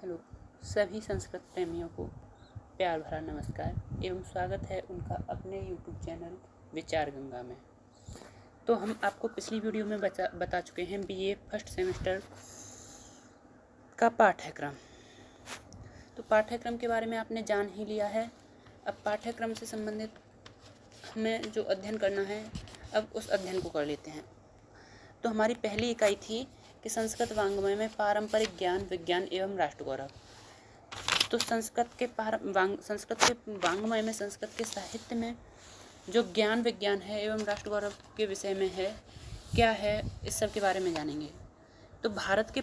Hello सभी संस्कृत प्रेमियों को प्यार भरा नमस्कार एवं स्वागत है उनका अपने यूट्यूब चैनल विचार गंगा में। तो हम आपको पिछली वीडियो में बता चुके हैं बीए फर्स्ट सेमेस्टर का पाठ्यक्रम। तो पाठ्यक्रम के बारे में आपने जान ही लिया है। अब पाठ्यक्रम से संबंधित हमें जो अध्ययन करना है अब उस अध्ययन को कर लेते हैं। तो हमारी पहली इकाई थी कि संस्कृत वाङ्मय में पारंपरिक ज्ञान, विज्ञान एवं राष्ट्र गौरव। तो संस्कृत के वाङ्मय में, संस्कृत के साहित्य में जो ज्ञान, विज्ञान है एवं राष्ट्र गौरव के विषय में है, क्या है, इस सब के बारे में जानेंगे। तो भारत के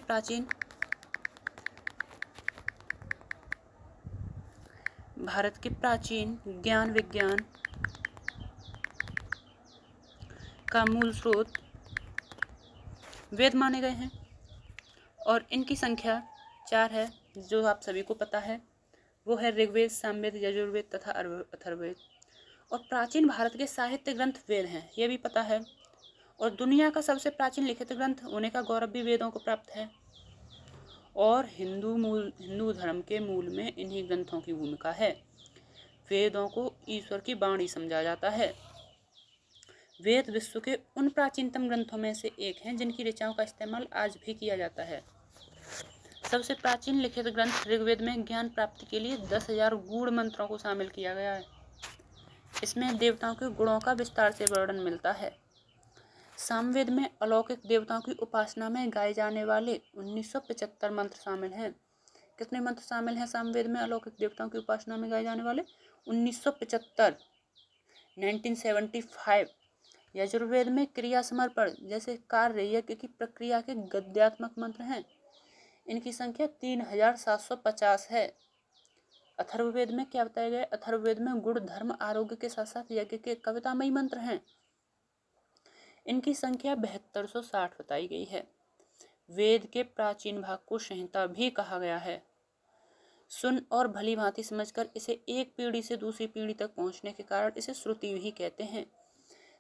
प्राचीन ज्ञान, विज्ञान का मूल स्रोत वेद माने गए हैं और इनकी संख्या 4 है, जो आप सभी को पता है। वो है ऋग्वेद, सामवेद, यजुर्वेद तथा अथर्ववेद। और प्राचीन भारत के साहित्य ग्रंथ वेद हैं, ये भी पता है। और दुनिया का सबसे प्राचीन लिखित ग्रंथ होने का गौरव भी वेदों को प्राप्त है। और हिंदू धर्म के मूल में इन्हीं ग्रंथों की भूमिका है। वेदों को ईश्वर की वाणी समझा जाता है। वेद विश्व के उन प्राचीनतम ग्रंथों में से एक हैं जिनकी ऋचाओं का इस्तेमाल आज भी किया जाता है। सबसे प्राचीन लिखित ग्रंथ ऋग्वेद में ज्ञान प्राप्ति के लिए 10,000 गूढ़ मंत्रों को शामिल किया गया है। इसमें देवताओं के गुणों का विस्तार से वर्णन मिलता है। सामवेद में अलौकिक देवताओं की उपासना में गाए जाने वाले 1975 मंत्र शामिल हैं। कितने मंत्र शामिल हैं सामवेद में अलौकिक देवताओं की उपासना में गाए जाने वाले? 1975। यजुर्वेद में क्रिया समर्पण जैसे कार्य, यज्ञ की प्रक्रिया के गद्यात्मक मंत्र हैं। इनकी संख्या 3750 है। अथर्ववेद में क्या बताया गया? अथर्ववेद में गुण, धर्म, आरोग्य के साथ साथ यज्ञ के कवितामयी मंत्र हैं। इनकी संख्या 7260 बताई गई है। वेद के प्राचीन भाग को संहिता भी कहा गया है। सुन और भली भांति समझकर इसे एक पीढ़ी से दूसरी पीढ़ी तक पहुंचने के कारण इसे श्रुति भी कहते हैं।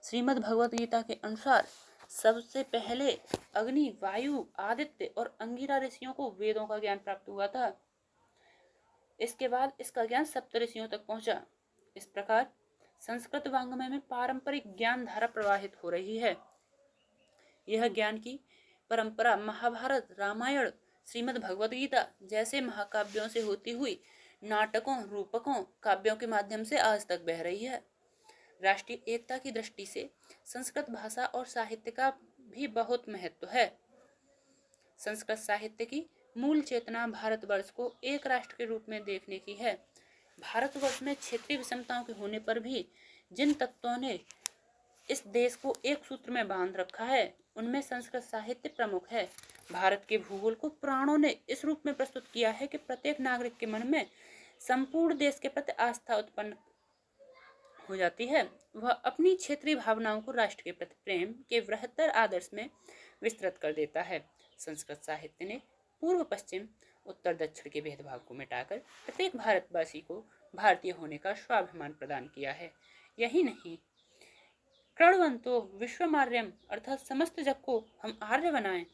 श्रीमद् भगवत गीता के अनुसार सबसे पहले अग्नि, वायु, आदित्य और अंगिरा ऋषियों को वेदों का ज्ञान प्राप्त हुआ था। इसके बाद इसका ज्ञान सप्त ऋषियों तक पहुंचा। इस प्रकार संस्कृत वाङ्मय में पारंपरिक ज्ञान धारा प्रवाहित हो रही है। यह ज्ञान की परंपरा महाभारत, रामायण, श्रीमद् भगवत गीता जैसे महाकाव्यों से होती हुई नाटकों, रूपकों, काव्यों के माध्यम से आज तक बह रही है। राष्ट्रीय एकता की दृष्टि से संस्कृत भाषा और साहित्य का भी बहुत महत्व है। संस्कृत साहित्य की मूल चेतना भारतवर्ष को एक राष्ट्र के रूप में देखने की है। भारतवर्ष में क्षेत्रीय विषमताओं के होने पर भी जिन तत्वों ने इस देश को एक सूत्र में बांध रखा है, उनमें संस्कृत साहित्य प्रमुख है। भारत के भूगोल को पुराणों ने इस रूप में प्रस्तुत किया है कि प्रत्येक नागरिक के मन में संपूर्ण देश के प्रति आस्था उत्पन्न हो जाती है। वह अपनी क्षेत्रीय भावनाओं को राष्ट्र के प्रति प्रेम के बृहत्तर आदर्श में विस्तृत कर देता है। संस्कृत साहित्य ने पूर्व, पश्चिम, उत्तर, दक्षिण के भेदभाव को मिटाकर प्रत्येक भारतवासी को भारतीय होने का स्वाभिमान प्रदान किया है। यही नहीं, कृण्वन्तो विश्वमार्यम अर्थात समस्त जग को हम आर्य बनाएं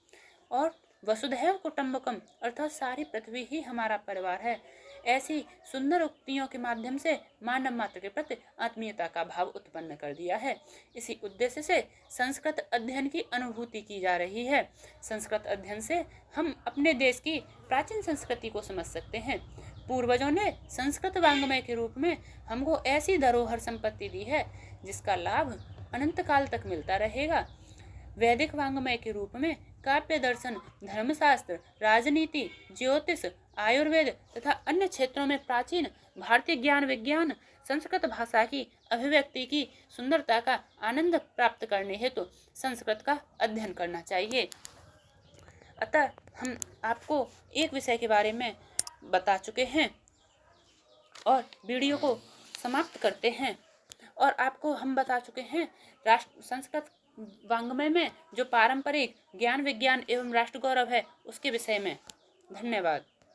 और वसुधैव कुटुम्बकम अर्थात सारी पृथ्वी ही हमारा परिवार है, ऐसी सुंदर उक्तियों के माध्यम से मानव मात्र के प्रति आत्मीयता का भाव उत्पन्न कर दिया है। इसी उद्देश्य से संस्कृत अध्ययन की अनुभूति की जा रही है। संस्कृत अध्ययन से हम अपने देश की प्राचीन संस्कृति को समझ सकते हैं। पूर्वजों ने संस्कृत वाङ्मय के रूप में हमको ऐसी धरोहर संपत्ति दी है जिसका लाभ अनंत काल तक मिलता रहेगा। वैदिक वाङ्मय के रूप में काव्य, दर्शन, धर्मशास्त्र, राजनीति, ज्योतिष, आयुर्वेद तथा अन्य क्षेत्रों में प्राचीन भारतीय ज्ञान, विज्ञान, संस्कृत भाषा की अभिव्यक्ति की सुंदरता का आनंद प्राप्त करने हेतु संस्कृत का अध्ययन करना चाहिए। अतः हम आपको एक विषय के बारे में बता चुके हैं और वीडियो को समाप्त करते हैं। और आपको हम बता चुके हैं संस्कृत वाङ्मय में जो पारंपरिक ज्ञान, विज्ञान एवं राष्ट्र गौरव है उसके विषय में। धन्यवाद।